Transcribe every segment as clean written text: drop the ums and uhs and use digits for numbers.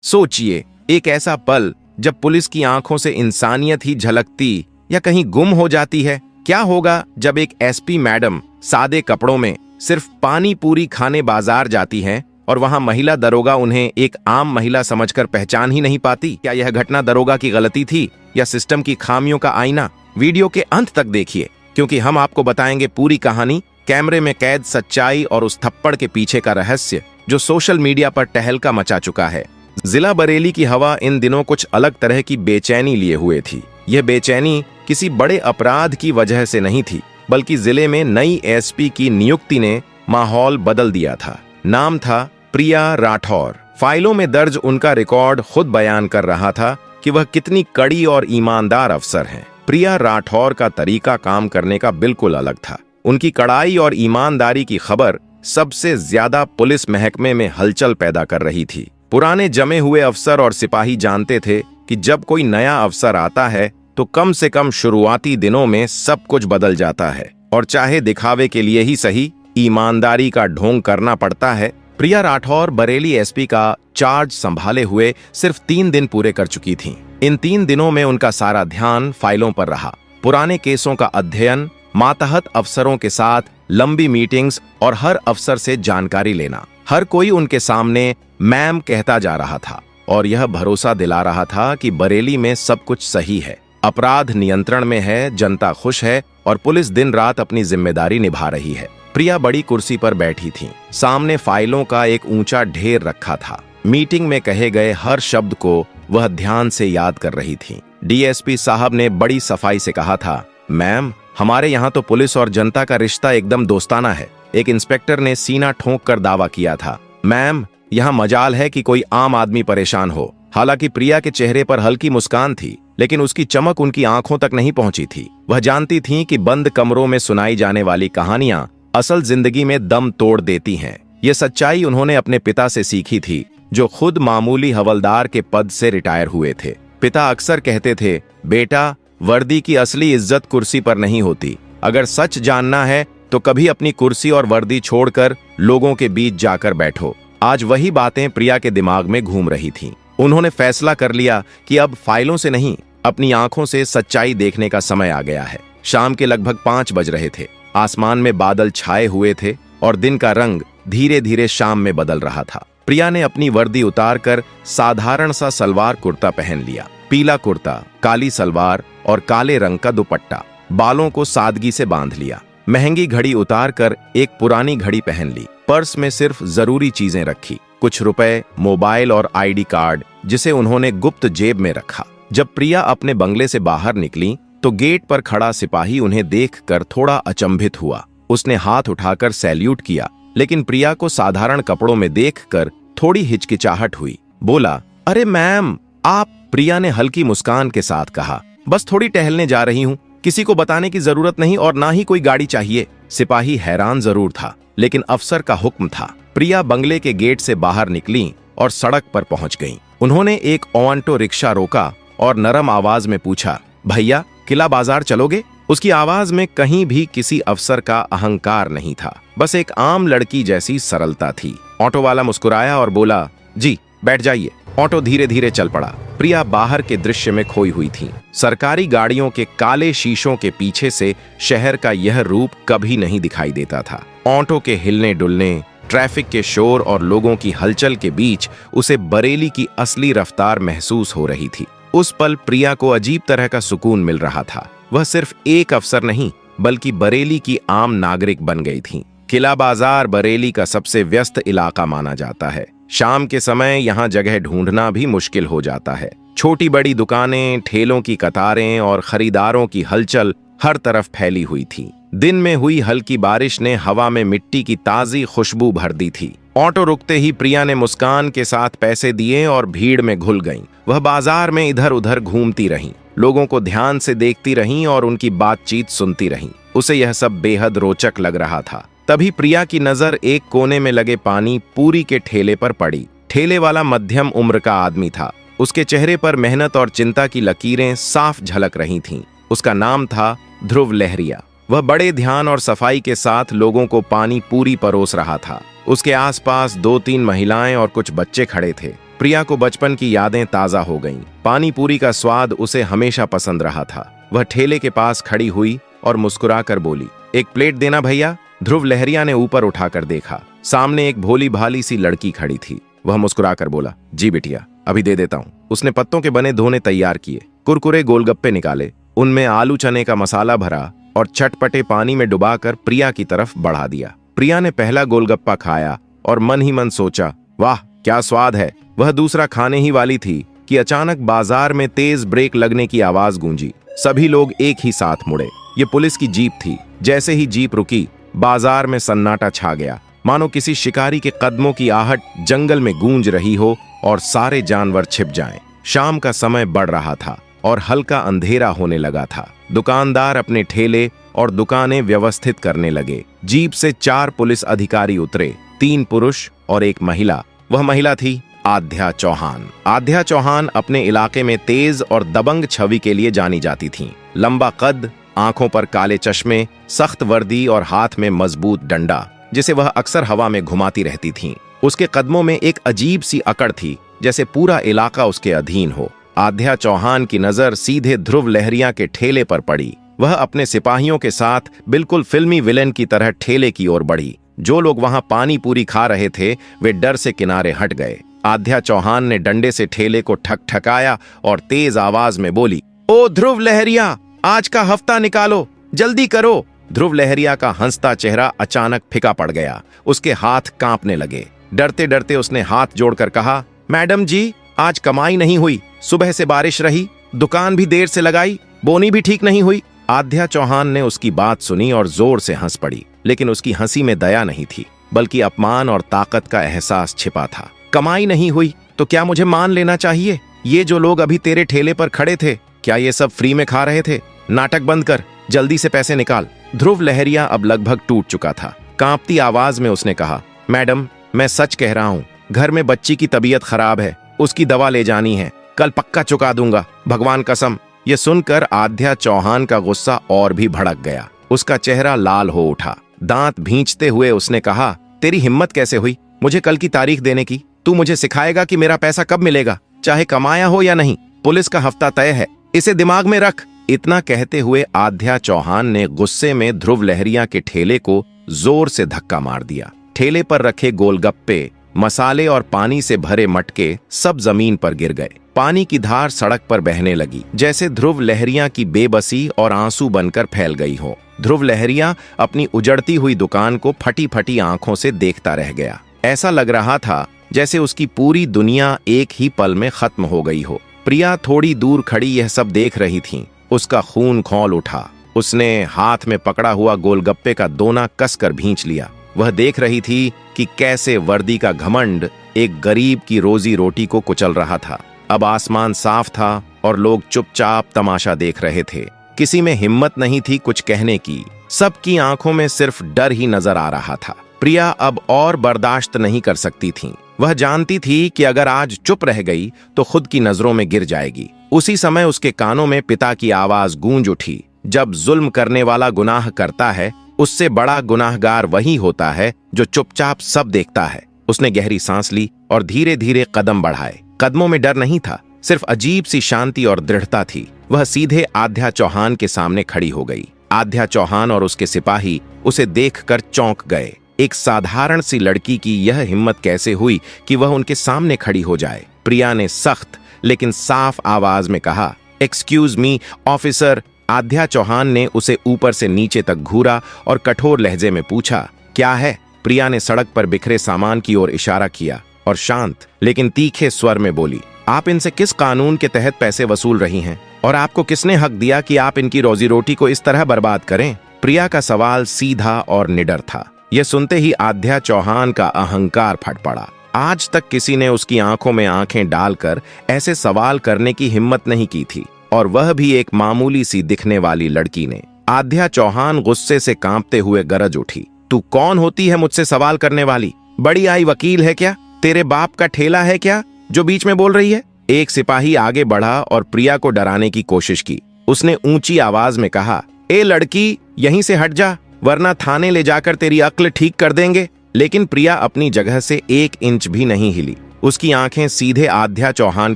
सोचिए, एक ऐसा पल जब पुलिस की आंखों से इंसानियत ही झलकती या कहीं गुम हो जाती है। क्या होगा जब एक एसपी मैडम सादे कपड़ों में सिर्फ पानी पूरी खाने बाजार जाती हैं और वहां महिला दरोगा उन्हें एक आम महिला समझकर पहचान ही नहीं पाती? क्या यह घटना दरोगा की गलती थी या सिस्टम की खामियों का आईना? वीडियो के अंत तक देखिए, क्योंकि हम आपको बताएंगे पूरी कहानी, कैमरे में कैद सच्चाई और उस थप्पड़ के पीछे का रहस्य जो सोशल मीडिया पर तहलका मचा चुका है। जिला बरेली की हवा इन दिनों कुछ अलग तरह की बेचैनी लिए हुए थी। यह बेचैनी किसी बड़े अपराध की वजह से नहीं थी, बल्कि जिले में नई एसपी की नियुक्ति ने माहौल बदल दिया था। नाम था प्रिया राठौर। फाइलों में दर्ज उनका रिकॉर्ड खुद बयान कर रहा था कि वह कितनी कड़ी और ईमानदार अफसर हैं। प्रिया राठौर का तरीका काम करने का बिल्कुल अलग था। उनकी कड़ाई और ईमानदारी की खबर सबसे ज्यादा पुलिस महकमे में हलचल पैदा कर रही थी। पुराने जमे हुए अफसर और सिपाही जानते थे कि जब कोई नया अफसर आता है तो कम से कम शुरुआती दिनों में सब कुछ बदल जाता है, और चाहे दिखावे के लिए ही सही, ईमानदारी का ढोंग करना पड़ता है। प्रिया राठौर बरेली एसपी का चार्ज संभाले हुए सिर्फ 3 दिन पूरे कर चुकी थीं। इन 3 दिनों में उनका सारा ध्यान फाइलों पर रहा। पुराने केसों का अध्ययन, मातहत अफसरों के साथ लंबी मीटिंग्स और हर अफसर से जानकारी लेना। हर कोई उनके सामने मैम कहता जा रहा था और यह भरोसा दिला रहा था कि बरेली में सब कुछ सही है, अपराध नियंत्रण में है, जनता खुश है और पुलिस दिन रात अपनी जिम्मेदारी निभा रही है। प्रिया बड़ी कुर्सी पर बैठी थीं। सामने फाइलों का एक ऊंचा ढेर रखा था। मीटिंग में कहे गए हर शब्द को वह ध्यान से याद कर रही थीं। डीएसपी साहब ने बड़ी सफाई से कहा था, मैम, हमारे यहाँ तो पुलिस और जनता का रिश्ता एकदम दोस्ताना है। एक इंस्पेक्टर ने सीना ठोंक कर दावा किया था, मैम, यहाँ मजाल है कि कोई आम आदमी परेशान हो। हालांकि प्रिया के चेहरे पर हल्की मुस्कान थी, लेकिन उसकी चमक उनकी आंखों तक नहीं पहुंची थी। वह जानती थीं कि बंद कमरों में सुनाई जाने वाली कहानियां असल जिंदगी में दम तोड़ देती हैं। ये सच्चाई उन्होंने अपने पिता से सीखी थी, जो खुद मामूली हवलदार के पद से रिटायर हुए थे। पिता अक्सर कहते थे, बेटा, वर्दी की असली इज्जत कुर्सी पर नहीं होती। अगर सच जानना है तो कभी अपनी कुर्सी और वर्दी छोड़कर लोगों के बीच जाकर बैठो। आज वही बातें प्रिया के दिमाग में घूम रही थीं। उन्होंने फैसला कर लिया कि अब फाइलों से नहीं, अपनी आंखों से सच्चाई देखने का समय आ गया है। शाम के लगभग 5 बज रहे थे। आसमान में बादल छाए हुए थे और दिन का रंग धीरे धीरे शाम में बदल रहा था। प्रिया ने अपनी वर्दी उतारकर साधारण सा सलवार कुर्ता पहन लिया। पीला कुर्ता, काली सलवार और काले रंग का दुपट्टा। बालों को सादगी से बांध लिया। महंगी घड़ी उतारकर एक पुरानी घड़ी पहन ली। पर्स में सिर्फ जरूरी चीजें रखी, कुछ रुपए, मोबाइल और आईडी कार्ड, जिसे उन्होंने गुप्त जेब में रखा। जब प्रिया अपने बंगले से बाहर निकली तो गेट पर खड़ा सिपाही उन्हें देखकर थोड़ा अचंभित हुआ। उसने हाथ उठाकर सैल्यूट किया, लेकिन प्रिया को साधारण कपड़ों में देखकर थोड़ी हिचकिचाहट हुई। बोला, अरे मैम, आप? प्रिया ने हल्की मुस्कान के साथ कहा, बस थोड़ी टहलने जा रही हूँ, किसी को बताने की जरूरत नहीं और ना ही कोई गाड़ी चाहिए। सिपाही हैरान जरूर था, लेकिन अफसर का हुक्म था। प्रिया बंगले के गेट से बाहर निकली और सड़क पर पहुंच गईं। उन्होंने एक ऑटो रिक्शा रोका और नरम आवाज में पूछा, भैया, किला बाजार चलोगे? उसकी आवाज में कहीं भी किसी अफसर का अहंकार नहीं था, बस एक आम लड़की जैसी सरलता थी। ऑटो वाला मुस्कुराया और बोला, जी, बैठ जाइए। ऑटो धीरे धीरे चल पड़ा। प्रिया बाहर के दृश्य में खोई हुई थी। सरकारी गाड़ियों के काले शीशों के पीछे से शहर का यह रूप कभी नहीं दिखाई देता था। ऑटो के हिलने डुलने, ट्रैफिक के शोर और लोगों की हलचल के बीच उसे बरेली की असली रफ्तार महसूस हो रही थी। उस पल प्रिया को अजीब तरह का सुकून मिल रहा था। वह सिर्फ एक अफसर नहीं, बल्कि बरेली की आम नागरिक बन गई थी। किला बाजार बरेली का सबसे व्यस्त इलाका माना जाता है। शाम के समय यहाँ जगह ढूंढना भी मुश्किल हो जाता है। छोटी बड़ी दुकानें, ठेलों की कतारें और खरीदारों की हलचल हर तरफ फैली हुई थी। दिन में हुई हल्की बारिश ने हवा में मिट्टी की ताजी खुशबू भर दी थी। ऑटो रुकते ही प्रिया ने मुस्कान के साथ पैसे दिए और भीड़ में घुल गईं। वह बाजार में इधर उधर घूमती रहीं, लोगों को ध्यान से देखती रहीं और उनकी बातचीत सुनती रहीं। उसे यह सब बेहद रोचक लग रहा था। तभी प्रिया की नजर एक कोने में लगे पानी पूरी के ठेले पर पड़ी। ठेले वाला मध्यम उम्र का आदमी था। उसके चेहरे पर मेहनत और चिंता की लकीरें साफ झलक रही थीं। उसका नाम था ध्रुव लहरिया। वह बड़े ध्यान और सफाई के साथ लोगों को पानी पूरी परोस रहा था। उसके आसपास 2-3 महिलाएं और कुछ बच्चे खड़े थे। प्रिया को बचपन की यादें ताजा हो गईं। पानी पूरी का स्वाद उसे हमेशा पसंद रहा था। वह ठेले के पास खड़ी हुई और मुस्कुराकर बोली, एक प्लेट देना भैया। ध्रुव लहरिया ने ऊपर उठाकर देखा। सामने एक भोली भाली सी लड़की खड़ी थी। वह मुस्कुराकर बोला, जी बिटिया, अभी दे देता हूँ। उसने पत्तों के बने धोने तैयार किए, कुरकुरे गोलगप्पे निकाले, उनमें आलू चने का मसाला भरा और चटपटे पानी में डुबाकर प्रिया की तरफ बढ़ा दिया। प्रिया ने पहला गोलगप्पा खाया और मन ही मन सोचा, वाह क्या स्वाद है। वह दूसरा खाने ही वाली थी कि अचानक बाजार में तेज ब्रेक लगने की आवाज गूंजी। सभी लोग एक ही साथ मुड़े। ये पुलिस की जीप थी। जैसे ही जीप रुकी, बाजार में सन्नाटा छा गया, मानो किसी शिकारी के कदमों की आहट जंगल में गूंज रही हो और सारे जानवर छिप जाएं। शाम का समय बढ़ रहा था और हल्का अंधेरा होने लगा था। दुकानदार अपने ठेले और दुकानें व्यवस्थित करने लगे। जीप से 4 पुलिस अधिकारी उतरे, 3 पुरुष और एक महिला। वह महिला थी आध्या चौहान। आध्या चौहान अपने इलाके में तेज और दबंग छवि के लिए जानी जाती थीं। लंबा कद, आंखों पर काले चश्मे, सख्त वर्दी और हाथ में मजबूत डंडा, जिसे वह अक्सर हवा में घुमाती रहती थीं। उसके कदमों में एक अजीब सी अकड़ थी, जैसे पूरा इलाका उसके अधीन हो। आध्या चौहान की नजर सीधे ध्रुव लहरिया के ठेले पर पड़ी। वह अपने सिपाहियों के साथ बिल्कुल फिल्मी विलेन की तरह ठेले की ओर बढ़ी। जो लोग वहां पानी पूरी खा रहे थे वे डर से किनारे हट गए। आध्या चौहान ने डंडे से ठेले को ठकठकाया और तेज आवाज में बोली, ओ ध्रुव लहरिया, आज का हफ्ता निकालो, जल्दी करो। ध्रुव लहरिया का हंसता चेहरा अचानक फिका पड़ गया। उसके हाथ कांपने लगे। डरते डरते उसने हाथ जोड़कर कहा, मैडम जी, आज कमाई नहीं हुई। सुबह से बारिश रही, दुकान भी देर से लगाई, बोनी भी ठीक नहीं हुई। आध्या चौहान ने उसकी बात सुनी और जोर से हंस पड़ी, लेकिन उसकी हंसी में दया नहीं थी, बल्कि अपमान और ताकत का एहसास छिपा था। कमाई नहीं हुई तो क्या मुझे मान लेना चाहिए? ये जो लोग अभी तेरे ठेले पर खड़े थे, क्या ये सब फ्री में खा रहे थे? नाटक बंद कर, जल्दी से पैसे निकाल। ध्रुव लहरिया अब लगभग टूट चुका था। कांपती आवाज में उसने कहा, मैडम, मैं सच कह रहा हूँ, घर में बच्ची की तबीयत खराब है, उसकी दवा ले जानी है, कल पक्का चुका दूंगा, भगवान कसम। ये सुनकर आध्या चौहान का गुस्सा और भी भड़क गया। उसका चेहरा लाल हो उठा। दांत भींचते हुए उसने कहा, तेरी हिम्मत कैसे हुई मुझे कल की तारीख देने की? तू मुझे सिखाएगा कि मेरा पैसा कब मिलेगा, चाहे कमाया हो या नहीं। पुलिस का हफ्ता तय है, इसे दिमाग में रख। इतना कहते हुए आध्या चौहान ने गुस्से में ध्रुव लहरिया के ठेले को जोर से धक्का मार दिया। ठेले पर रखे गोलगप्पे, मसाले और पानी से भरे मटके सब जमीन पर गिर गए। पानी की धार सड़क पर बहने लगी, जैसे ध्रुव लहरिया की बेबसी और आंसू बनकर फैल गई हो। ध्रुव लहरिया अपनी उजड़ती हुई दुकान को फटी फटी आंखों से देखता रह गया। ऐसा लग रहा था जैसे उसकी पूरी दुनिया एक ही पल में खत्म हो गई हो। प्रिया थोड़ी दूर खड़ी यह सब देख रही थी। उसका खून खौल उठा। उसने हाथ में पकड़ा हुआ गोलगप्पे का दोना कसकर भींच लिया। वह देख रही थी कि कैसे वर्दी का घमंड एक गरीब की रोजी रोटी को कुचल रहा था। अब आसमान साफ था और लोग चुपचाप तमाशा देख रहे थे। किसी में हिम्मत नहीं थी कुछ कहने की। सबकी आंखों में सिर्फ डर ही नजर आ रहा था। प्रिया अब और बर्दाश्त नहीं कर सकती थी। वह जानती थी कि अगर आज चुप रह गई तो खुद की नजरों में गिर जाएगी। उसी समय उसके कानों में पिता की आवाज गूंज उठी, जब जुल्म करने वाला गुनाह करता है, उससे बड़ा गुनाहगार वही होता है जो चुपचाप सब देखता है। उसने गहरी सांस ली और धीरे धीरे कदम बढ़ाए। कदमों में डर नहीं था, सिर्फ अजीब सी शांति और दृढ़ता थी। वह सीधे आध्या चौहान के सामने खड़ी हो गई। आध्या चौहान और उसके सिपाही उसे देखकर चौंक गए। एक साधारण सी लड़की की यह हिम्मत कैसे हुई कि वह उनके सामने खड़ी हो जाए? प्रिया ने सख्त लेकिन साफ आवाज में कहा, excuse me officer. Aadhya Chauhan ने उसे ऊपर से नीचे तक घूरा और कठोर लहजे में पूछा, क्या है? प्रिया ने सड़क पर बिखरे सामान की ओर इशारा किया और शांत लेकिन तीखे स्वर में बोली, आप इनसे किस कानून के तहत पैसे वसूल रही हैं? और आपको किसने हक दिया कि आप इनकी रोजी रोटी को इस तरह बर्बाद करें? प्रिया का सवाल सीधा और निडर था। यह सुनते ही आध्या चौहान का अहंकार फट पड़ा। आज तक किसी ने उसकी आंखों में आंखें डालकर ऐसे सवाल करने की हिम्मत नहीं की थी, और वह भी एक मामूली सी दिखने वाली लड़की ने। आध्या चौहान गुस्से से कांपते हुए गरज उठी, तू कौन होती है मुझसे सवाल करने वाली? बड़ी आई वकील है क्या? तेरे बाप का ठेला है क्या जो बीच में बोल रही है? एक सिपाही आगे बढ़ा और प्रिया को डराने की कोशिश की। उसने ऊंची आवाज में कहा, ए लड़की, यहीं से हट जा, वरना थाने ले जाकर तेरी अक्ल ठीक कर देंगे। लेकिन प्रिया अपनी जगह से 1 इंच भी नहीं हिली। उसकी आंखें सीधे आध्या चौहान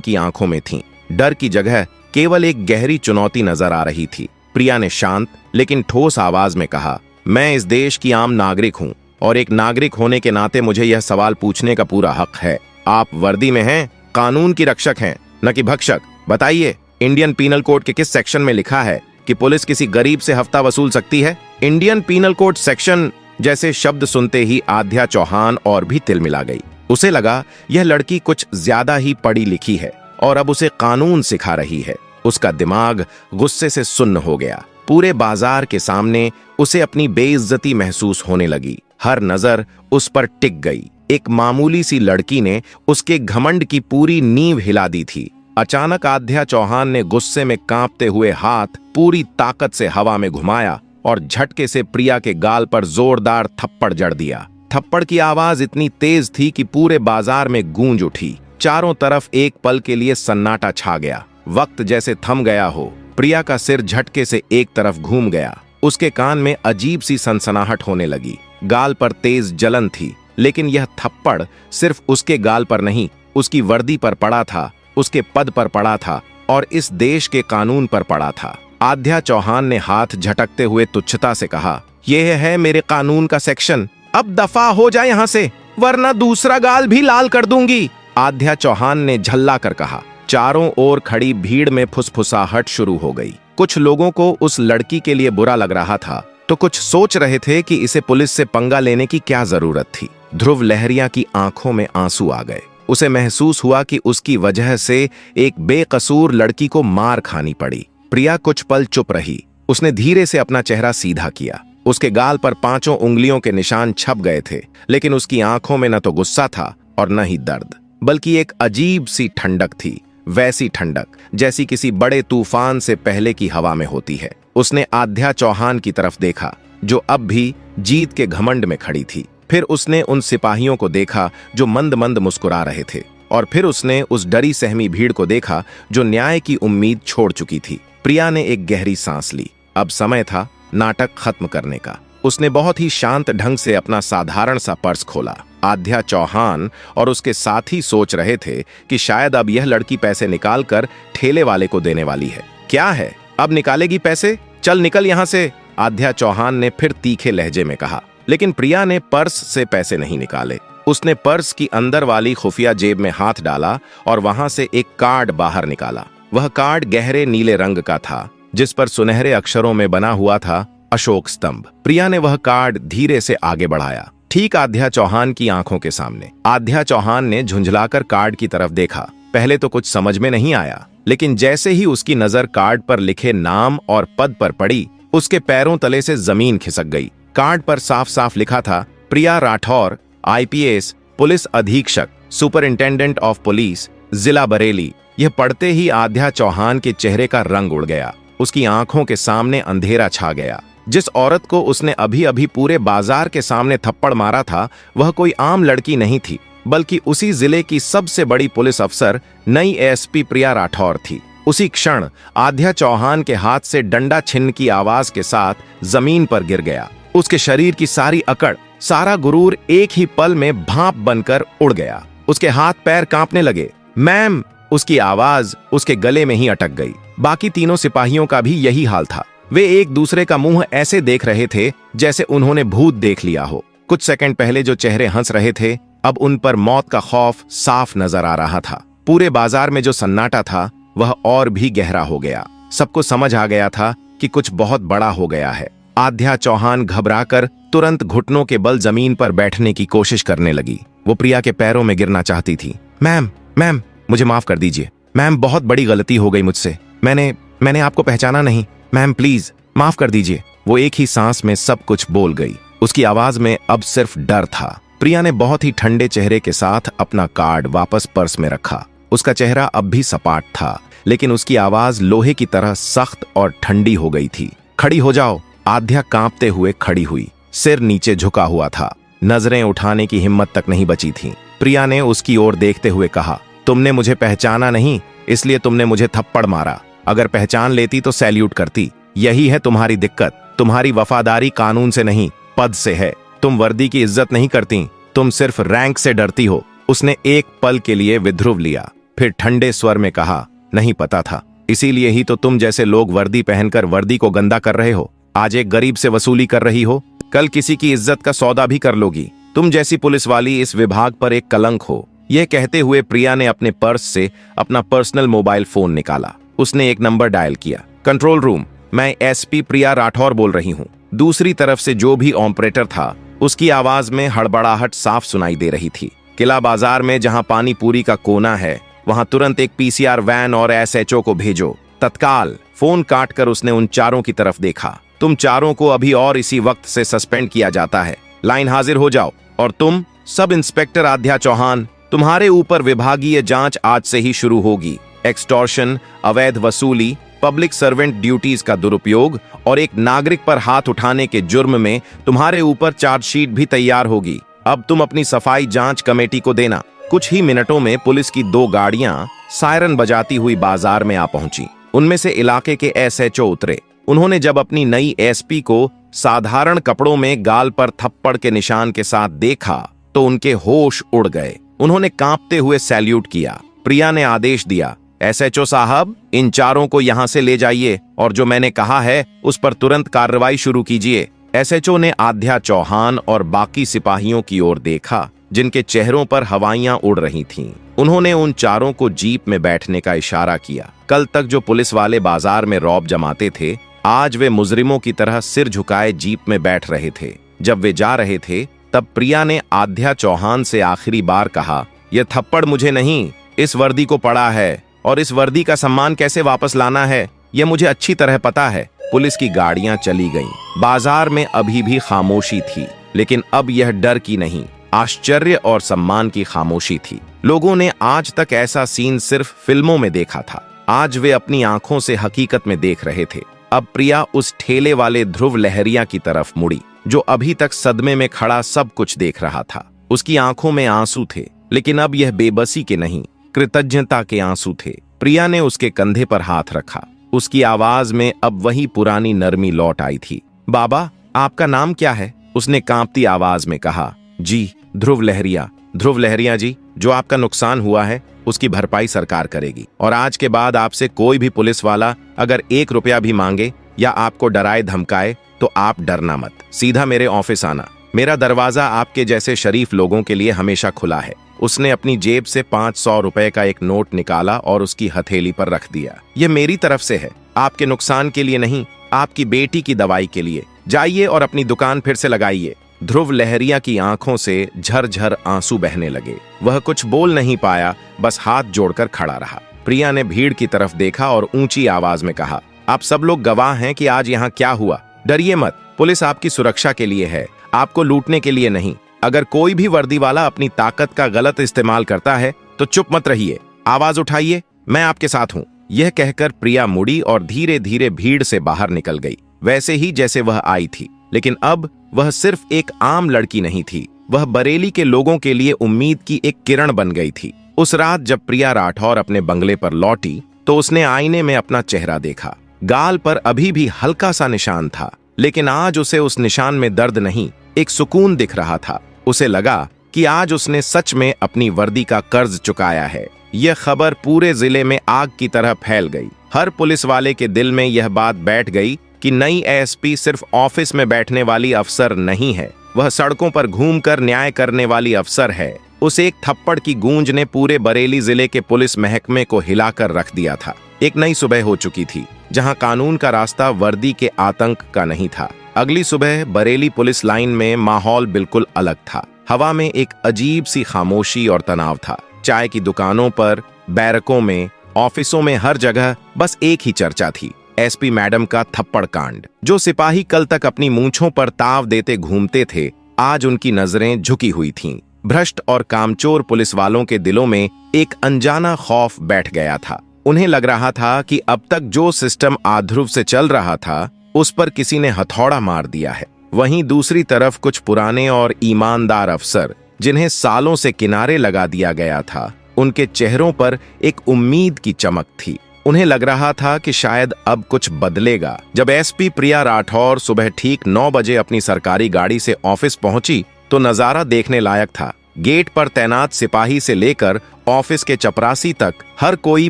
की आंखों में थीं। डर की जगह केवल एक गहरी चुनौती नजर आ रही थी। प्रिया ने शांत लेकिन ठोस आवाज में कहा, मैं इस देश की आम नागरिक हूं और एक नागरिक होने के नाते मुझे यह सवाल पूछने का पूरा हक है। आप वर्दी में हैं, कानून की रक्षक हैं, न कि भक्षक। बताइए, इंडियन पीनल कोड के किस सेक्शन में लिखा है कि पुलिस किसी गरीब से हफ्ता वसूल सकती है? इंडियन पीनल कोड सेक्शन जैसे शब्द सुनते ही आध्या चौहान और भी तिलमिला गई। उसे लगा यह लड़की कुछ ज्यादा ही पढ़ी लिखी है और अब उसे कानून सिखा रही है। उसका दिमाग गुस्से से सुन्न हो गया। पूरे बाजार के सामने उसे अपनी बेइज्जती महसूस होने लगी। हर नजर उस पर टिक गई। एक मामूली सी लड़की ने उसके घमंड की पूरी नींव हिला दी थी। अचानक आध्या चौहान ने गुस्से में कांपते हुए हाथ पूरी ताकत से हवा में घुमाया और झटके से प्रिया के गाल पर जोरदार थप्पड़ जड़ दिया। थप्पड़ की आवाज इतनी तेज थी कि पूरे बाजार में गूंज उठी। चारों तरफ एक पल के लिए सन्नाटा छा गया। वक्त जैसे थम गया हो। प्रिया का सिर झटके से एक तरफ घूम गया। उसके कान में अजीब सी सनसनाहट होने लगी। गाल पर तेज जलन थी, लेकिन यह थप्पड़ सिर्फ उसके गाल पर नहीं, उसकी वर्दी पर पड़ा था, उसके पद पर पड़ा था और इस देश के कानून पर पड़ा था। आध्या चौहान ने हाथ झटकते हुए तुच्छता से कहा, यह है मेरे कानून का सेक्शन, अब दफा हो जाए यहां से, वरना दूसरा गाल भी लाल कर दूंगी। आध्या चौहान ने झल्ला कर कहा। चारों ओर खड़ी भीड़ में फुसफुसाहट शुरू हो गई। कुछ लोगों को उस लड़की के लिए बुरा लग रहा था, तो कुछ सोच रहे थे कि इसे पुलिस से पंगा लेने की क्या जरूरत थी। ध्रुव लहरिया की आंखों में आंसू आ गए। उसे महसूस हुआ कि उसकी वजह से एक बेकसूर लड़की को मार खानी पड़ी। प्रिया कुछ पल चुप रही। उसने धीरे से अपना चेहरा सीधा किया। उसके गाल पर 5 उंगलियों के निशान छप गए थे, लेकिन उसकी आंखों में न तो गुस्सा था और न ही दर्द, बल्कि एक अजीब सी ठंडक थी। वैसी ठंडक जैसी किसी बड़े तूफान से पहले की हवा में होती है। उसने आध्या चौहान की तरफ देखा, जो अब भी जीत के घमंड में खड़ी थी। फिर उसने उन सिपाहियों को देखा जो मंद मंद मुस्कुरा रहे थे, और फिर उसने उस डरी सहमी भीड़ को देखा जो न्याय की उम्मीद छोड़ चुकी थी। प्रिया ने एक गहरी सांस ली। अब समय था नाटक खत्म करने का। उसने बहुत ही शांत ढंग से अपना साधारण सा पर्स खोला। आध्या चौहान और उसके साथी सोच रहे थे कि शायद अब यह लड़की पैसे निकालकर ठेले वाले को देने वाली है। क्या है, अब निकालेगी पैसे? चल निकल यहां से, आध्या चौहान ने फिर तीखे लहजे में कहा। लेकिन प्रिया ने पर्स से पैसे नहीं निकाले। उसने पर्स की अंदर वाली खुफिया जेब में हाथ डाला और वहां से एक कार्ड बाहर निकाला। वह कार्ड गहरे नीले रंग का था, जिस पर सुनहरे अक्षरों में बना हुआ था अशोक स्तंभ। प्रिया ने वह कार्ड धीरे से आगे बढ़ाया, ठीक आध्या चौहान की आंखों के सामने। आध्या चौहान ने झुंझलाकर कार्ड की तरफ देखा। पहले तो कुछ समझ में नहीं आया, लेकिन जैसे ही उसकी नजर कार्ड पर लिखे नाम और पद पर पड़ी, उसके पैरों तले से जमीन खिसक गई। कार्ड पर साफ साफ लिखा था, प्रिया राठौर, IPS, पुलिस अधीक्षक, सुपरिंटेंडेंट ऑफ पुलिस, जिला बरेली। यह पढ़ते ही आध्या चौहान के चेहरे का रंग उड़ गया। उसकी आंखों के सामने अंधेरा छा गया। जिस औरत को उसने अभी अभी पूरे बाजार के सामने थप्पड़ मारा था, वह कोई आम लड़की नहीं थी, बल्कि उसी जिले की सबसे बड़ी पुलिस अफसर नई ASP प्रिया राठौर थी। उसी क्षण आध्या चौहान के हाथ से डंडा छिन्न की आवाज के साथ जमीन पर गिर गया। उसके शरीर की सारी अकड़, सारा गुरूर एक ही पल में भाप बनकर उड़ गया। उसके हाथ पैर कांपने लगे। मैम, उसकी आवाज उसके गले में ही अटक गई। बाकी तीनों सिपाहियों का भी यही हाल था। वे एक दूसरे का मुंह ऐसे देख रहे थे जैसे उन्होंने भूत देख लिया हो। कुछ सेकंड पहले जो चेहरे हंस रहे थे, अब उन पर मौत का खौफ साफ नजर आ रहा था। पूरे बाजार में जो सन्नाटा था, वह और भी गहरा हो गया। सबको समझ आ गया था कि कुछ बहुत बड़ा हो गया है। आध्या चौहान घबराकर तुरंत घुटनों के बल जमीन पर बैठने की कोशिश करने लगी। वो प्रिया के पैरों में गिरना चाहती थी। मैम, मैम, मुझे माफ कर दीजिए। मैम, बहुत बड़ी गलती हो गई मुझसे। मैंने आपको पहचाना नहीं। मैम, प्लीज माफ कर दीजिए। वो एक ही सांस में सब कुछ बोल गई। उसकी आवाज में अब सिर्फ डर था। प्रिया ने बहुत ही ठंडे चेहरे के साथ अपना कार्ड वापस पर्स में रखा। उसका चेहरा अब भी सपाट था, लेकिन उसकी आवाज लोहे की तरह सख्त और ठंडी हो गई थी। खड़ी हो जाओ। आध्या कांपते हुए खड़ी हुई। सिर नीचे झुका हुआ था। नजरें उठाने की हिम्मत तक नहीं बची थी। प्रिया ने उसकी ओर देखते हुए कहा, तुमने मुझे पहचाना नहीं, इसलिए तुमने मुझे थप्पड़ मारा। अगर पहचान लेती तो सैल्यूट करती। यही है तुम्हारी दिक्कत। तुम्हारी वफादारी कानून से नहीं, पद से है। तुम वर्दी की इज्जत नहीं करती, तुम सिर्फ रैंक से डरती हो। उसने एक पल के लिए विध्रुव लिया, फिर ठंडे स्वर में कहा, नहीं पता था। इसीलिए ही तो तुम जैसे लोग वर्दी पहनकर वर्दी को गंदा कर रहे हो। आज एक गरीब से वसूली कर रही हो, कल किसी की इज्जत का सौदा भी कर लोगी। तुम जैसी पुलिस वाली इस विभाग पर एक कलंक हो। यह कहते हुए प्रिया ने अपने पर्स से अपना पर्सनल मोबाइल फोन निकाला। उसने एक नंबर डायल किया। कंट्रोल रूम, मैं एसपी प्रिया राठौर बोल रही हूँ। दूसरी तरफ से जो भी ऑपरेटर था, उसकी आवाज में हड़बड़ाहट साफ सुनाई दे रही थी। किला बाजार में जहां पानी पूरी का कोना है, वहां तुरंत एक पीसीआर वैन और एसएचओ को भेजो, तत्काल। फोन काटकर उसने उन चारों की तरफ देखा। तुम चारों को अभी और इसी वक्त से सस्पेंड किया जाता है। लाइन हाजिर हो जाओ। और तुम सब इंस्पेक्टर आध्या चौहान, तुम्हारे ऊपर विभागीय जांच आज से ही शुरू होगी। एक्सटॉर्शन, अवैध वसूली, पब्लिक सर्वेंट ड्यूटीज का दुरुपयोग और एक नागरिक पर हाथ उठाने के जुर्म में तुम्हारे ऊपर चार्जशीट भी तैयार होगी। अब तुम अपनी सफाई जांच कमेटी को देना। कुछ ही मिनटों में पुलिस की 2 गाड़ियां सायरन बजाती हुई बाजार में आ पहुंची। उनमें से इलाके के एसएचओ उतरे। उन्होंने जब अपनी नई एसपी को साधारण कपड़ों में गाल पर थप्पड़ के निशान के साथ देखा तो उनके होश उड़ गए। उन्होंने कांपते हुए सैल्यूट किया। प्रिया ने आदेश दिया, एसएचओ साहब, इन चारों को यहां से ले जाइए और जो मैंने कहा है उस पर तुरंत कार्रवाई शुरू कीजिए। एसएचओ ने आध्या चौहान और बाकी सिपाहियों की ओर देखा, जिनके चेहरों पर हवाइयां उड़ रही थीं। उन्होंने उन चारों को जीप में बैठने का इशारा किया। कल तक जो पुलिस वाले बाजार में रौब जमाते थे, आज वे मुजरिमों की तरह सिर झुकाए जीप में बैठ रहे थे। जब वे जा रहे थे, तब प्रिया ने आध्या चौहान से आखिरी बार कहा, यह थप्पड़ मुझे नहीं, इस वर्दी को पड़ा है और इस वर्दी का सम्मान कैसे वापस लाना है, यह मुझे अच्छी तरह पता है। पुलिस की गाड़ियां चली गईं। बाजार में अभी भी खामोशी थी, लेकिन अब यह डर की नहीं, आश्चर्य और सम्मान की खामोशी थी। लोगों ने आज तक ऐसा सीन सिर्फ फिल्मों में देखा था। आज वे अपनी आंखों से हकीकत में देख रहे थे। अब प्रिया उस ठेले वाले ध्रुव लहरिया की तरफ मुड़ी, जो अभी तक सदमे में खड़ा सब कुछ देख रहा था। उसकी आंखों में आंसू थे, लेकिन अब यह बेबसी के नहीं, कृतज्ञता के आंसू थे। प्रिया ने उसके कंधे पर हाथ रखा। उसकी आवाज में अब वही पुरानी नरमी लौट आई थी। बाबा, आपका नाम क्या है? उसने कांपती आवाज में कहा। जी, ध्रुव लहरिया। ध्रुव लहरिया जी, जो आपका नुकसान हुआ है उसकी भरपाई सरकार करेगी, और आज के बाद आपसे कोई भी पुलिस वाला अगर 1 रुपया भी मांगे या आपको डराए धमकाए तो आप डरना मत, सीधा मेरे ऑफिस आना। मेरा दरवाजा आपके जैसे शरीफ लोगों के लिए हमेशा खुला है। उसने अपनी जेब से 500 रुपए का एक नोट निकाला और उसकी हथेली पर रख दिया। यह मेरी तरफ से है, आपके नुकसान के लिए नहीं, आपकी बेटी की दवाई के लिए। जाइए और अपनी दुकान फिर से लगाइए। ध्रुव लहरिया की आंखों से झरझर आंसू बहने लगे। वह कुछ बोल नहीं पाया, बस हाथ जोड़कर खड़ा रहा। प्रिया ने भीड़ की तरफ देखा और ऊंची आवाज में कहा, आप सब लोग गवाह हैं कि आज यहाँ क्या हुआ। डरिए मत, पुलिस आपकी सुरक्षा के लिए है, आपको लूटने के लिए नहीं। अगर कोई भी वर्दी वाला अपनी ताकत का गलत इस्तेमाल करता है तो चुप मत रहिए, आवाज उठाइए, मैं आपके साथ हूँ। यह कहकर प्रिया मुड़ी और धीरे धीरे भीड़ से बाहर निकल गई, वैसे ही जैसे वह आई थी। लेकिन अब वह सिर्फ एक आम लड़की नहीं थी, वह बरेली के लोगों के लिए उम्मीद की एक किरण बन गई थी। उस रात जब प्रिया राठौर अपने बंगले पर लौटी तो उसने आईने में अपना चेहरा देखा। गाल पर अभी भी हल्का सा निशान था, लेकिन आज उसे उस निशान में दर्द नहीं, एक सुकून दिख रहा था। उसे लगा कि आज उसने सच में अपनी वर्दी का कर्ज चुकाया है। यह खबर पूरे जिले में आग की तरह फैल गई। हर पुलिस वाले के दिल में यह बात बैठ गई कि नई एएसपी सिर्फ ऑफिस में बैठने वाली अफसर नहीं है, वह सड़कों पर घूमकर न्याय करने वाली अफसर है। उस एक थप्पड़ की गूंज ने पूरे बरेली जिले के पुलिस महकमे को हिलाकर रख दिया था। एक नई सुबह हो चुकी थी, जहां कानून का रास्ता वर्दी के आतंक का नहीं था। अगली सुबह बरेली पुलिस लाइन में माहौल बिल्कुल अलग था। हवा में एक अजीब सी खामोशी और तनाव था। चाय की दुकानों पर, बैरकों में, ऑफिसों में, हर जगह बस एक ही चर्चा थी, एसपी मैडम का थप्पड़ कांड। जो सिपाही कल तक अपनी मूंछों पर ताव देते घूमते थे, आज उनकी नजरें झुकी हुई थीं। भ्रष्ट और कामचोर पुलिस वालों के दिलों में एक अनजाना खौफ बैठ गया था। उन्हें लग रहा था कि अब तक जो सिस्टम आध्रुव से चल रहा था, उस पर किसी ने हथौड़ा मार दिया है। वहीं दूसरी तरफ कुछ पुराने और ईमानदार अफसर, जिन्हें सालों से किनारे लगा दिया गया था, उनके चेहरों पर एक उम्मीद की चमक थी। उन्हें लग रहा था कि शायद अब कुछ बदलेगा। जब एसपी प्रिया राठौर सुबह ठीक 9 बजे अपनी सरकारी गाड़ी से ऑफिस पहुंची तो नजारा देखने लायक था। गेट पर तैनात सिपाही से लेकर ऑफिस के चपरासी तक हर कोई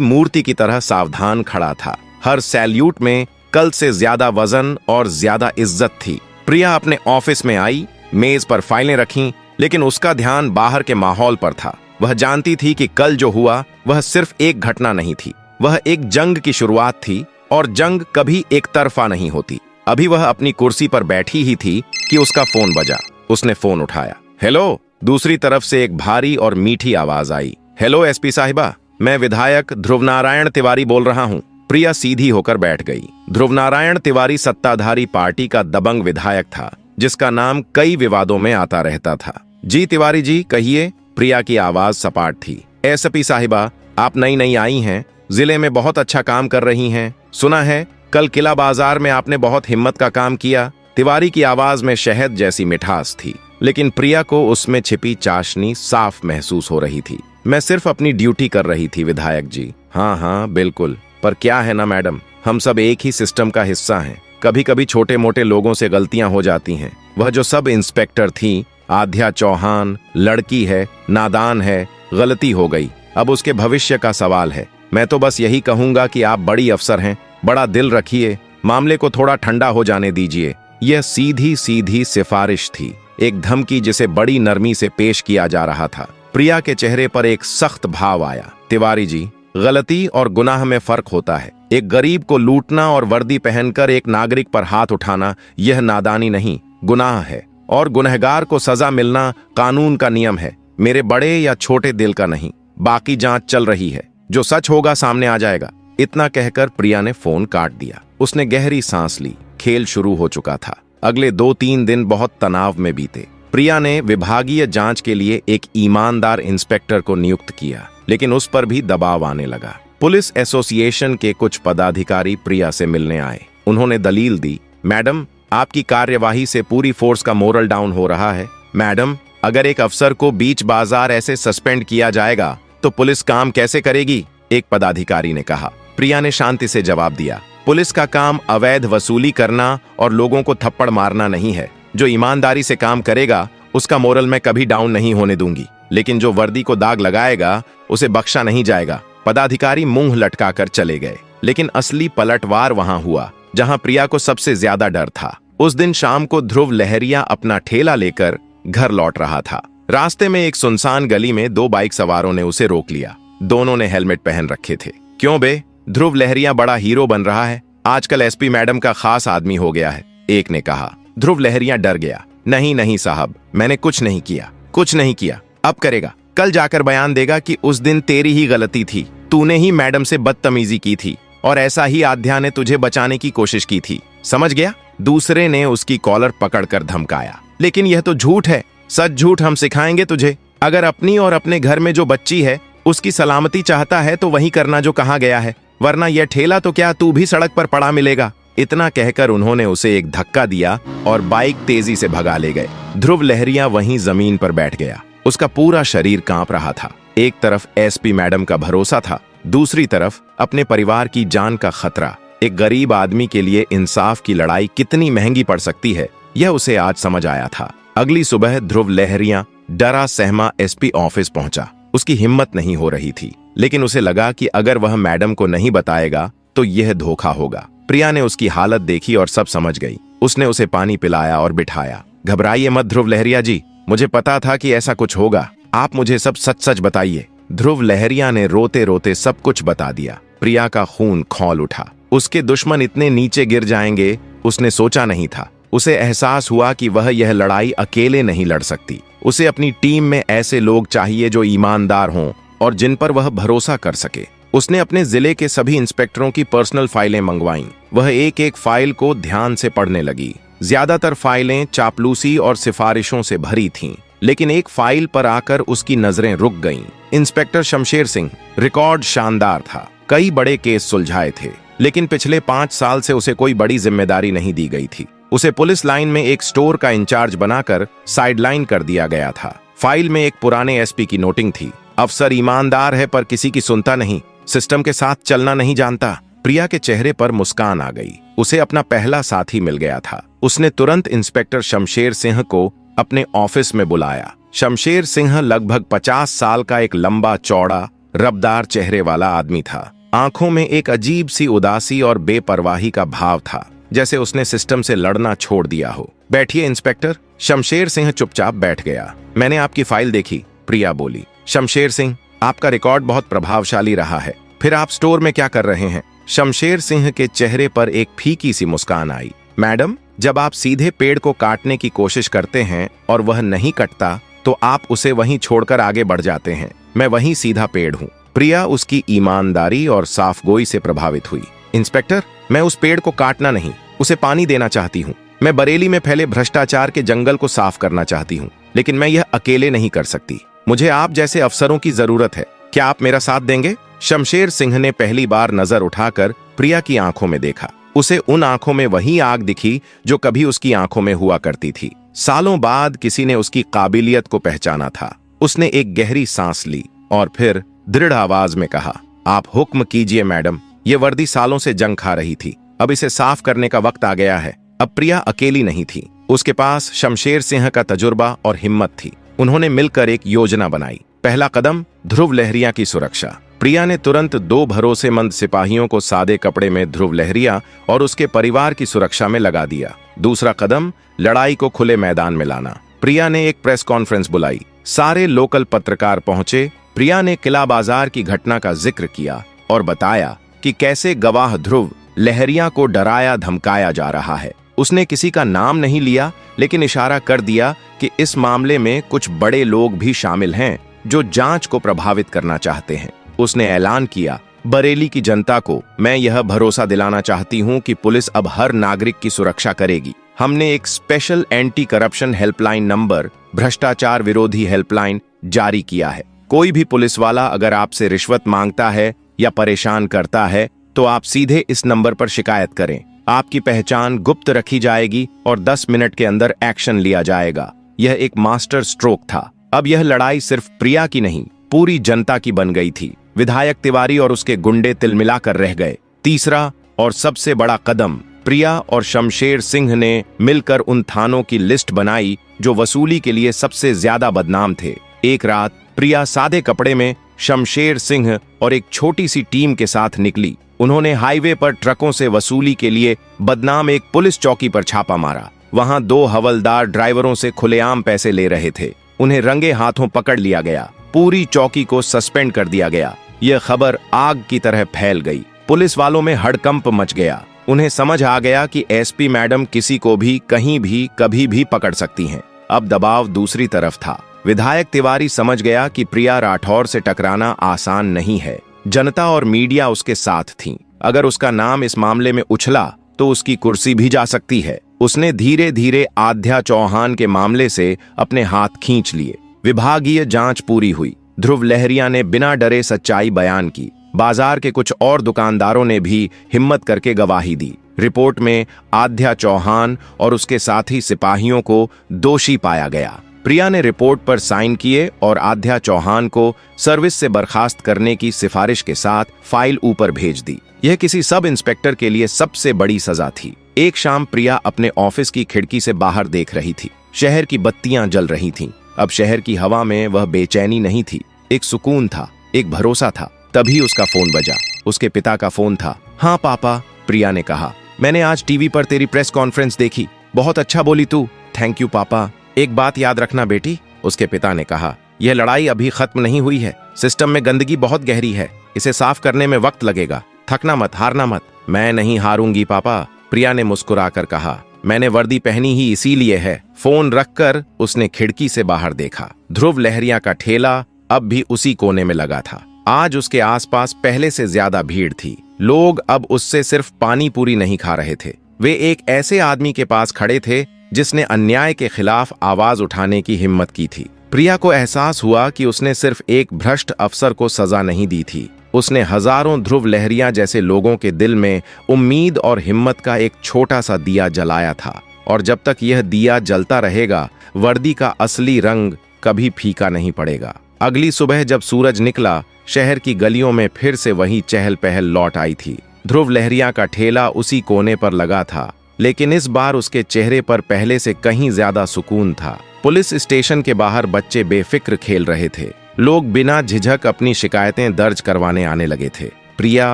मूर्ति की तरह सावधान खड़ा था। हर सैल्यूट में कल से ज्यादा वजन और ज्यादा इज्जत थी। प्रिया अपने ऑफिस में आई, मेज पर फाइलें रखीं, लेकिन उसका ध्यान बाहर के माहौल पर था। वह जानती थी कि कल जो हुआ वह सिर्फ एक घटना नहीं थी, वह एक जंग की शुरुआत थी और जंग कभी एक तरफा नहीं होती। अभी वह अपनी कुर्सी पर बैठी ही थी कि उसका फोन बजा। उसने फोन उठाया। हेलो। दूसरी तरफ से एक भारी और मीठी आवाज आई। हेलो एसपी साहिबा, मैं विधायक ध्रुवनारायण तिवारी बोल रहा हूँ। प्रिया सीधी होकर बैठ गई। ध्रुवनारायण तिवारी सत्ताधारी पार्टी का दबंग विधायक था, जिसका नाम कई विवादों में आता रहता था। जी तिवारी जी, कहिए। प्रिया की आवाज सपाट थी। एसपी साहिबा, आप नई नई आई हैं, जिले में बहुत अच्छा काम कर रही हैं। सुना है कल किला बाजार में आपने बहुत हिम्मत का काम किया। तिवारी की आवाज में शहद जैसी मिठास थी, लेकिन प्रिया को उसमें छिपी चाशनी साफ महसूस हो रही थी। मैं सिर्फ अपनी ड्यूटी कर रही थी विधायक जी। हाँ हाँ बिल्कुल, पर क्या है ना मैडम, हम सब एक ही सिस्टम का हिस्सा हैं। कभी कभी छोटे मोटे लोगों से गलतियां हो जाती हैं। वह जो सब इंस्पेक्टर थी, आध्या चौहान, लड़की है, नादान है, गलती हो गई। अब उसके भविष्य का सवाल है। मैं तो बस यही कहूंगा कि आप बड़ी अफसर हैं, बड़ा दिल रखिए, मामले को थोड़ा ठंडा हो जाने दीजिए। यह सीधी सीधी सिफारिश थी, एक धमकी जिसे बड़ी नरमी से पेश किया जा रहा था। प्रिया के चेहरे पर एक सख्त भाव आया। तिवारी जी, गलती और गुनाह में फर्क होता है। एक गरीब को लूटना और वर्दी पहनकर एक नागरिक पर हाथ उठाना, यह नादानी नहीं, गुनाह है। और गुनहगार को सजा मिलना कानून का नियम है, मेरे बड़े या छोटे दिल का नहीं। बाकी जांच चल रही है, जो सच होगा सामने आ जाएगा। इतना कहकर प्रिया ने फोन काट दिया। उसने गहरी सांस ली। खेल शुरू हो चुका था। अगले 2-3 दिन बहुत तनाव में बीते। प्रिया ने विभागीय जांच के लिए एक ईमानदार इंस्पेक्टर को नियुक्त किया, लेकिन उस पर भी दबाव आने लगा। पुलिस एसोसिएशन के कुछ पदाधिकारी प्रिया से मिलने आए। उन्होंने दलील दी, मैडम, आपकी कार्यवाही से पूरी फोर्स का मोरल डाउन हो रहा है। मैडम, अगर एक अफसर को बीच बाजार ऐसे सस्पेंड किया जाएगा तो पुलिस काम कैसे करेगी? एक पदाधिकारी ने कहा। प्रिया ने शांति से जवाब दिया, पुलिस का काम अवैध वसूली करना और लोगों को थप्पड़ मारना नहीं है। जो ईमानदारी से काम करेगा उसका मोरल मैं कभी डाउन नहीं होने दूंगी, लेकिन जो वर्दी को दाग लगाएगा उसे बख्शा नहीं जाएगा। पदाधिकारी मुंह लटकाकर चले गए, लेकिन असली पलटवार वहां हुआ जहां प्रिया को सबसे ज्यादा डर था। उस दिन शाम को ध्रुव लहरिया अपना ठेला लेकर घर लौट रहा था। रास्ते में एक सुनसान गली में 2 बाइक सवारों ने उसे रोक लिया। दोनों ने हेलमेट पहन रखे थे। क्यों बे, ध्रुव लहरिया बड़ा हीरो बन रहा है, आजकल एसपी मैडम का खास आदमी हो गया है, एक ने कहा। ध्रुव लहरिया डर गया। नहीं नहीं साहब, मैंने कुछ नहीं किया, कुछ नहीं किया। अब करेगा, कल जाकर बयान देगा कि उस दिन तेरी ही गलती थी, तूने ही मैडम से बदतमीजी की थी और ऐसा ही आध्या ने तुझे बचाने की कोशिश की थी, समझ गया? दूसरे ने उसकी कॉलर पकड़कर धमकाया। लेकिन यह तो झूठ है, सच झूठ हम सिखाएंगे तुझे। अगर अपनी और अपने घर में जो बच्ची है उसकी सलामती चाहता है तो वही करना जो कहा गया है, वरना यह ठेला तो क्या तू भी सड़क पर पड़ा मिलेगा। इतना कहकर उन्होंने उसे एक धक्का दिया और बाइक तेजी से भगा ले गए। ध्रुव लहरिया वहीं जमीन पर बैठ गया। उसका पूरा शरीर कांप रहा था। एक तरफ एसपी मैडम का भरोसा था, दूसरी तरफ अपने परिवार की जान का खतरा। एक गरीब आदमी के लिए इंसाफ की लड़ाई कितनी महंगी पड़ सकती है, यह उसे आज समझ आया था। अगली सुबह ध्रुव लहरिया डरा सहमा एसपी ऑफिस पहुंचा। उसकी हिम्मत नहीं हो रही थी, लेकिन उसे लगा कि अगर वह मैडम को नहीं बताएगा तो यह धोखा होगा। प्रिया ने उसकी हालत देखी और सब समझ गई। उसने उसे पानी पिलाया और बिठाया। घबराइए मत ध्रुव लहरिया जी, मुझे पता था कि ऐसा कुछ होगा, आप मुझे सब सच सच बताइए। ध्रुव लहरिया ने रोते रोते सब कुछ बता दिया। प्रिया का खून खौल उठा। उसके दुश्मन इतने नीचे गिर जाएंगे उसने सोचा नहीं था। उसे एहसास हुआ कि वह यह लड़ाई अकेले नहीं लड़ सकती। उसे अपनी टीम में ऐसे लोग चाहिए जो ईमानदार हों और जिन पर वह भरोसा कर सके। उसने अपने जिले के सभी इंस्पेक्टरों की पर्सनल फाइलें मंगवाईं। वह एक एक फाइल को ध्यान से पढ़ने लगी। ज्यादातर फाइलें चापलूसी और सिफारिशों से भरी थीं, लेकिन एक फाइल पर आकर उसकी नजरें रुक गईं। इंस्पेक्टर शमशेर सिंह। रिकॉर्ड शानदार था। कई बड़े केस सुलझाए थे, लेकिन पिछले 5 साल से उसे कोई बड़ी जिम्मेदारी नहीं दी गई थी। उसे पुलिस लाइन में एक स्टोर का इंचार्ज बनाकर साइडलाइन कर दिया गया था। फाइल में एक पुराने एसपी की नोटिंग थी। अफसर ईमानदार है पर किसी की सुनता नहीं, सिस्टम के साथ चलना नहीं जानता। प्रिया के चेहरे पर मुस्कान आ गई। उसे अपना पहला साथी मिल गया था। उसने तुरंत इंस्पेक्टर शमशेर सिंह को अपने ऑफिस में बुलाया। शमशेर सिंह लगभग 50 साल का एक लंबा चौड़ा रबदार चेहरे वाला आदमी था। आंखों में एक अजीब सी उदासी और बेपरवाही का भाव था, जैसे उसने सिस्टम से लड़ना छोड़ दिया हो। बैठिए इंस्पेक्टर। शमशेर सिंह चुपचाप बैठ गया। मैंने आपकी फाइल देखी, प्रिया बोली। शमशेर सिंह, आपका रिकॉर्ड बहुत प्रभावशाली रहा है। फिर आप स्टोर में क्या कर रहे हैं? शमशेर सिंह के चेहरे पर एक फीकी सी मुस्कान आई। मैडम, जब आप सीधे पेड़ को काटने की कोशिश करते हैं और वह नहीं कटता तो आप उसे वहीं छोड़कर आगे बढ़ जाते हैं। मैं वहीं सीधा पेड़ हूँ। प्रिया उसकी ईमानदारी और साफगोई से प्रभावित हुई। इंस्पेक्टर, मैं उस पेड़ को काटना नहीं, उसे पानी देना चाहती हूँ। मैं बरेली में फैले भ्रष्टाचार के जंगल को साफ करना चाहती हूँ, लेकिन मैं यह अकेले नहीं कर सकती। मुझे आप जैसे अफसरों की जरूरत है। क्या आप मेरा साथ देंगे? शमशेर सिंह ने पहली बार नजर उठाकर प्रिया की आंखों में देखा। उसे उन आंखों में वही आग दिखी जो कभी उसकी आंखों में हुआ करती थी। सालों बाद किसी ने उसकी काबिलियत को पहचाना था। उसने एक गहरी सांस ली और फिर दृढ़ आवाज में कहा, आप हुक्म कीजिए मैडम। ये वर्दी सालों से जंग खा रही थी, अब इसे साफ करने का वक्त आ गया है। अब प्रिया अकेली नहीं थी, उसके पास शमशेर सिंह का तजुर्बा और हिम्मत थी। उन्होंने मिलकर एक योजना बनाई। पहला कदम, ध्रुव लहरिया की सुरक्षा। प्रिया ने तुरंत 2 भरोसेमंद सिपाहियों को सादे कपड़े में ध्रुव लहरिया और उसके परिवार की सुरक्षा में लगा दिया। दूसरा कदम, लड़ाई को खुले मैदान में लाना। प्रिया ने एक प्रेस कॉन्फ्रेंस बुलाई। सारे लोकल पत्रकार पहुंचे। प्रिया ने किला बाजार की घटना का जिक्र किया और बताया कि कैसे गवाह ध्रुव लहरिया को डराया धमकाया जा रहा है। उसने किसी का नाम नहीं लिया, लेकिन इशारा कर दिया कि इस मामले में कुछ बड़े लोग भी शामिल हैं जो जांच को प्रभावित करना चाहते हैं। उसने ऐलान किया, बरेली की जनता को मैं यह भरोसा दिलाना चाहती हूं कि पुलिस अब हर नागरिक की सुरक्षा करेगी। हमने एक special anti corruption helpline number, भ्रष्टाचार विरोधी हेल्पलाइन जारी किया है। कोई भी पुलिस वाला अगर आपसे रिश्वत मांगता है या परेशान करता है तो आप सीधे इस नंबर पर शिकायत करें। आपकी पहचान गुप्त रखी जाएगी और 10 मिनट के अंदर एक्शन लिया जाएगा। यह एक मास्टर स्ट्रोक था। अब यह लड़ाई सिर्फ प्रिया की नहीं, पूरी जनता की बन गई थी। विधायक तिवारी और उसके गुंडे तिलमिलाकर रह गए। तीसरा और सबसे बड़ा कदम, प्रिया और शमशेर सिंह ने मिलकर उन थानों की लिस्ट बनाई जो वसूली के लिए सबसे ज्यादा बदनाम थे। एक रात प्रिया सादे कपड़े में शमशेर सिंह और एक छोटी सी टीम के साथ निकली। उन्होंने हाईवे पर ट्रकों से वसूली के लिए बदनाम एक पुलिस चौकी पर छापा मारा। वहां 2 हवलदार ड्राइवरों से खुलेआम पैसे ले रहे थे। उन्हें रंगे हाथों पकड़ लिया गया। पूरी चौकी को सस्पेंड कर दिया गया। यह खबर आग की तरह फैल गई। पुलिस वालों में हड़कंप मच गया। उन्हें समझ आ गया कि एसपी मैडम किसी को भी कहीं भी कभी भी पकड़ सकती हैं। अब दबाव दूसरी तरफ था। विधायक तिवारी समझ गया कि प्रिया राठौर से टकराना आसान नहीं है। जनता और मीडिया उसके साथ थी। अगर उसका नाम इस मामले में उछला तो उसकी कुर्सी भी जा सकती है। उसने धीरे धीरे आध्या चौहान के मामले से अपने हाथ खींच लिए। विभागीय जांच पूरी हुई। ध्रुव लहरिया ने बिना डरे सच्चाई बयान की। बाजार के कुछ और दुकानदारों ने भी हिम्मत करके गवाही दी। रिपोर्ट में आध्या चौहान और उसके साथी सिपाहियों को दोषी पाया गया। प्रिया ने रिपोर्ट पर साइन किए और आध्या चौहान को सर्विस से बर्खास्त करने की सिफारिश के साथ फाइल ऊपर भेज दी। यह किसी सब इंस्पेक्टर के लिए सबसे बड़ी सजा थी। एक शाम प्रिया अपने ऑफिस की खिड़की से बाहर देख रही थी। शहर की बत्तियां जल रही थीं। अब शहर की हवा में वह बेचैनी नहीं थी, एक सुकून था, एक भरोसा था। तभी उसका फोन बजा। उसके पिता का फोन था। हाँ पापा, प्रिया ने कहा, मैंने आज टीवी पर तेरी प्रेस कॉन्फ्रेंस देखी, बहुत अच्छा बोली तू। थैंक यू पापा। एक बात याद रखना बेटी, उसके पिता ने कहा, यह लड़ाई अभी खत्म नहीं हुई है। सिस्टम में गंदगी बहुत गहरी है, इसे साफ करने में वक्त लगेगा। थकना मत, हारना मत। मैं नहीं हारूंगी पापा, प्रिया ने मुस्कुराकर कहा। मैंने वर्दी पहनी ही इसीलिए है। फोन रखकर उसने खिड़की से बाहर देखा। ध्रुव लहरिया का ठेला अब भी उसी कोने में लगा था। आज उसके आसपास पहले से ज्यादा भीड़ थी। लोग अब उससे सिर्फ पानी पूरी नहीं खा रहे थे, वे एक ऐसे आदमी के पास खड़े थे जिसने अन्याय के खिलाफ आवाज उठाने की हिम्मत की थी। प्रिया को एहसास हुआ कि उसने सिर्फ एक भ्रष्ट अफसर को सजा नहीं दी थी, उसने हजारों ध्रुव लहरिया जैसे लोगों के दिल में उम्मीद और हिम्मत का एक छोटा सा दिया जलाया था। और जब तक यह दिया जलता रहेगा, वर्दी का असली रंग कभी फीका नहीं पड़ेगा। अगली सुबह जब सूरज निकला, शहर की गलियों में फिर से वही चहल पहल लौट आई थी। ध्रुव लहरिया का ठेला उसी कोने पर लगा था। लेकिन इस बार उसके चेहरे पर पहले से कहीं ज्यादा सुकून था। पुलिस स्टेशन के बाहर बच्चे बेफिक्र खेल रहे थे। लोग बिना झिझक अपनी शिकायतें दर्ज करवाने आने लगे थे। प्रिया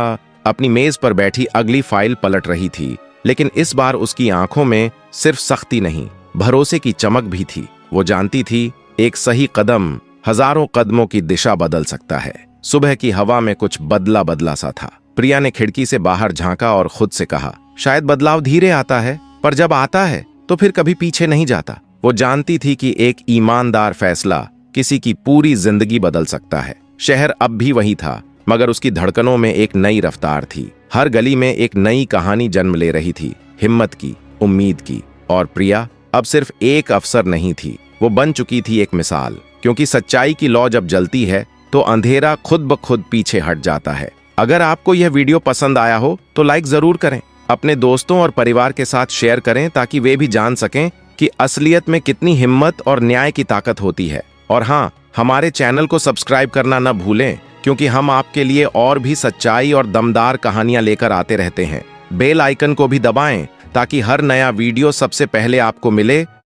अपनी मेज पर बैठी अगली फाइल पलट रही थी, लेकिन इस बार उसकी आंखों में सिर्फ सख्ती नहीं, भरोसे की चमक भी थी। वो जानती थी एक सही कदम हजारों कदमों की दिशा बदल सकता है। सुबह की हवा में कुछ बदला बदला सा था। प्रिया ने खिड़की से बाहर झांका और खुद से कहा, शायद बदलाव धीरे आता है, पर जब आता है तो फिर कभी पीछे नहीं जाता। वो जानती थी कि एक ईमानदार फैसला किसी की पूरी जिंदगी बदल सकता है। शहर अब भी वही था, मगर उसकी धड़कनों में एक नई रफ्तार थी। हर गली में एक नई कहानी जन्म ले रही थी, हिम्मत की, उम्मीद की। और प्रिया अब सिर्फ एक अफसर नहीं थी, वो बन चुकी थी एक मिसाल। क्योंकि सच्चाई की लौ जब जलती है तो अंधेरा खुद ब खुद पीछे हट जाता है। अगर आपको यह वीडियो पसंद आया हो तो लाइक जरूर करें, अपने दोस्तों और परिवार के साथ शेयर करें ताकि वे भी जान सकें कि असलियत में कितनी हिम्मत और न्याय की ताकत होती है। और हाँ, हमारे चैनल को सब्सक्राइब करना न भूलें, क्योंकि हम आपके लिए और भी सच्चाई और दमदार कहानियां लेकर आते रहते हैं। बेल आइकन को भी दबाएं ताकि हर नया वीडियो सबसे पहले आपको मिले।